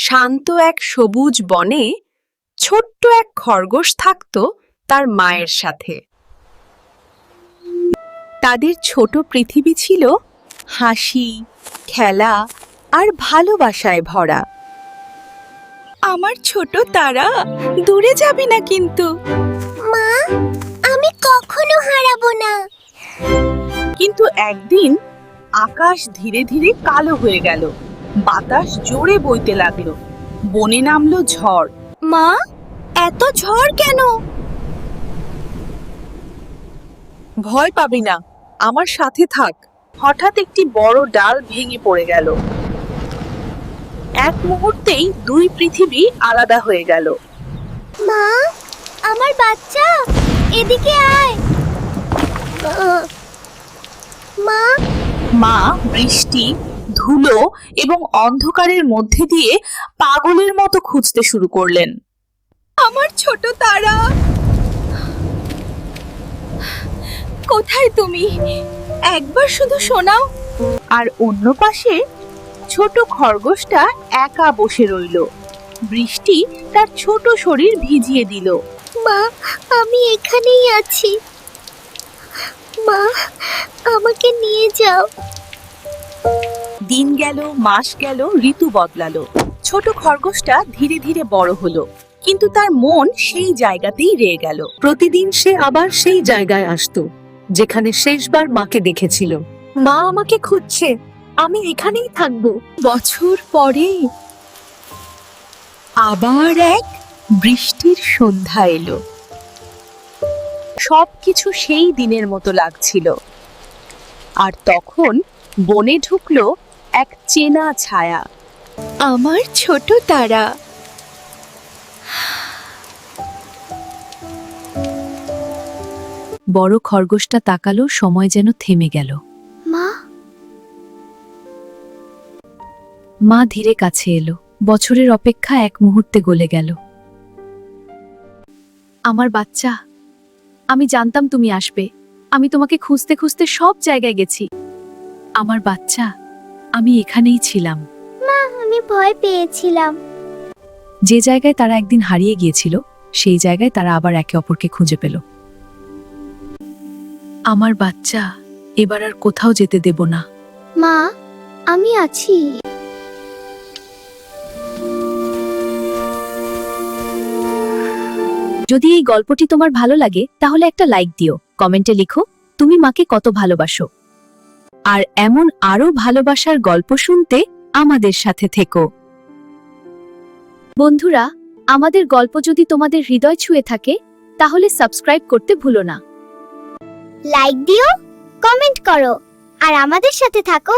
শান্ত এক সবুজ বনে ছোট্ট এক খরগোশ থাকত তার মায়ের সাথে। তাদের ছোট পৃথিবী ছিল হাসি, খেলা আর ভালোবাসায় ভরা। আমার ছোট তারা, দূরে যাবি না কিন্তু। মা, আমি কখনো হারাবো না। কিন্তু একদিন আকাশ ধীরে ধীরে কালো হয়ে গেল, বাতাস জোরে বইতে লাগলো, বনে নামলো ঝড়। মা, এত ঝড় কেন? ভয় পাবি না, আমার সাথে থাক। হঠাৎ একটি বড় ডাল ভেঙে পড়ে গেল। এক মুহূর্তেই দুই পৃথিবী আলাদা হয়ে গেল। মা, আমার বাচ্চা, এদিকে আয়। মা, মা বৃষ্টি, ধুলো এবং অন্ধকারের মধ্যে দিয়ে পাগলের মতো খুঁজতে শুরু করলেন। আমার ছোট তারা, কোথায় তুমি? একবার শুধু শোনাও। আর অন্য পাশে ছোট খরগোশটা একা বসে রইল। বৃষ্টি তার ছোট শরীর ভিজিয়ে দিল। মা, আমি এখানেই আছি। মা, আমাকে নিয়ে যাও। দিন গেল, মাস গেল, ঋতু বদলালো। ছোট খরগোশটা ধীরে ধীরে বড় হলো, কিন্তু তার মন সেই জায়গাতেই রয়ে গেল। প্রতিদিন সে আবার সেই জায়গায় আসতো যেখানে শেষবার মাকে দেখেছিল। মা আমাকে খুঁজছে, আমি এখানেই থাকবো। বছর পরে আবার এক বৃষ্টির সন্ধ্যা এলো। সবকিছু সেই দিনের মতো লাগছিল। আর তখন বনে ঢুকলো এক চেনা ছায়া। আমার ছোট তারা। বড় খরগোশটা তাকালো, সময় যেন থেমে গেল। মা, মা ধীরে কাছে এলো। বছরের অপেক্ষা এক মুহূর্তে গলে গেল। আমার বাচ্চা, আমি জানতাম তুমি আসবে। আমি তোমাকে খুঁজতে খুঁজতে সব জায়গায় গেছি। আমার বাচ্চা, আমি এখানেই ছিলাম। মা, আমি ভয় পেয়েছিলাম। যে জায়গায় তারা একদিন হারিয়ে গিয়েছিল, সেই জায়গায় তারা আবার একে অপরকে খুঁজে পেল। আমার বাচ্চা, এবার আর কোথাও যেতে দেব না। মা, আমি আছি। যদি এই গল্পটি তোমার ভালো লাগে তাহলে একটা লাইক দিও, কমেন্টে লিখো তুমি মাকে কত ভালোবাসো। আর এমন আরো ভালোবাসার গল্প শুনতে আমাদের সাথে থেকো। বন্ধুরা, আমাদের গল্প যদি তোমাদের হৃদয় ছুঁয়ে থাকে তাহলে সাবস্ক্রাইব করতে ভুলো না। লাইক দিও, কমেন্ট করো আর আমাদের সাথে থাকো।